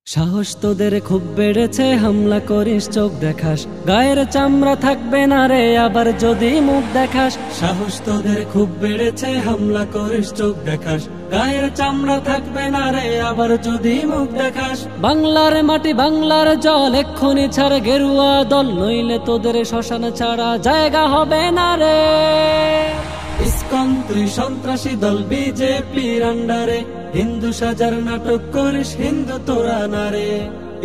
সাহস তোদের খুব বেড়েছে, হামলা করিস চোখ দেখাস, গায়ের চামড়া থাকবে না রে আবার যদি মুখ দেখাস। সাহস তোদের খুব বেড়েছে, হামলা করিস চোখ দেখাস, গায়ের চামড়া থাকবে না রে আবার যদি মুখ দেখাস। বাংলার মাটি বাংলার জল এক্ষুনি ছাড় গেরুয়া দল, নইলে তোদের শ্মশান ছাড়া জায়গা হবে না রে। ইসকন তুই সন্ত্রাসী দল, বিজেপির আন্ডারে হিন্দু সাজার নাটক করিস, হিন্দু তোরা না রে।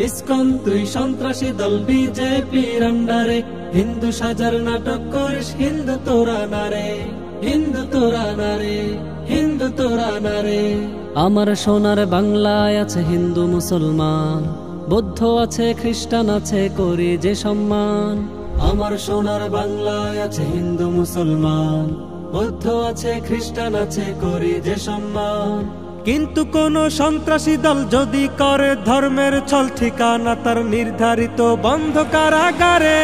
ইসকন তুই সন্ত্রাসী দল, বিজেপির আন্ডারে হিন্দু সাজার নাটক করিস, হিন্দু তোরা না রে, হিন্দু তোরা না রে, হিন্দু তোরা না রে। আমার সোনার বাংলায় আছে হিন্দু মুসলমান, বৌদ্ধ আছে খ্রিস্টান আছে, করি যে সম্মান। আমার সোনার বাংলায় আছে হিন্দু মুসলমান, বৌদ্ধ আছে খ্রিস্টান আছে, করি যে সম্মান। কিন্তু কোন সন্ত্রাসী দল যদি করে ধর্মের ছল, ঠিকানা তার নির্ধারিত বন্ধ কারাগারে।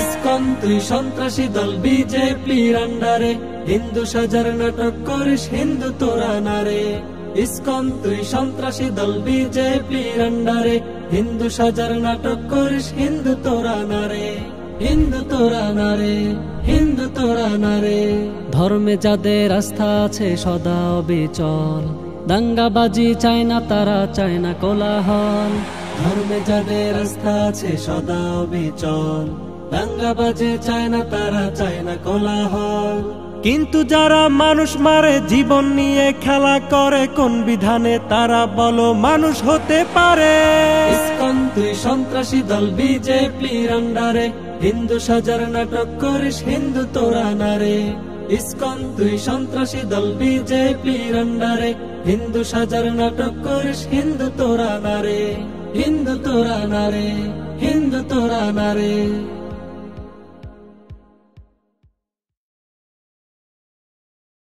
ইসকন তুই সন্ত্রাসী দল, বিজেপির আন্ডারে হিন্দু সাজার নাটক করিস, হিন্দু তোরা না রে। ইসকন তুই সন্ত্রাসী দল, বিজেপির আন্ডারে হিন্দু সাজার নাটক করিস, হিন্দু তোরা না রে, হিন্দু তোরা না রে, হিন্দু তোরা না রে। ধর্মে যাদের আস্থা আছে সদা অবিচল, দাঙ্গাবাজি চায় না তারা, চায় না কোলাহল। ধর্মে যাদের আস্থা আছে সদা অবিচল, দাঙ্গাবাজি চায় না তারা, চায় না কোলাহল। কিন্তু যারা মানুষ মারে, জীবন নিয়ে খেলা করে, কোন বিধানে তারা বলো মানুষ হতে পারে? ইসকন তুই সন্ত্রাসী দল, বিজেপির আন্ডারে হিন্দু সাজার নাটক করিস, হিন্দু তোরা না রে। ইসকন তুই সন্ত্রাসী দল, বিজেপির আন্ডারে হিন্দু সাজার নাটক করিস, হিন্দু তোরা না রে, হিন্দু তোরা না রে, হিন্দু তোরা না রে।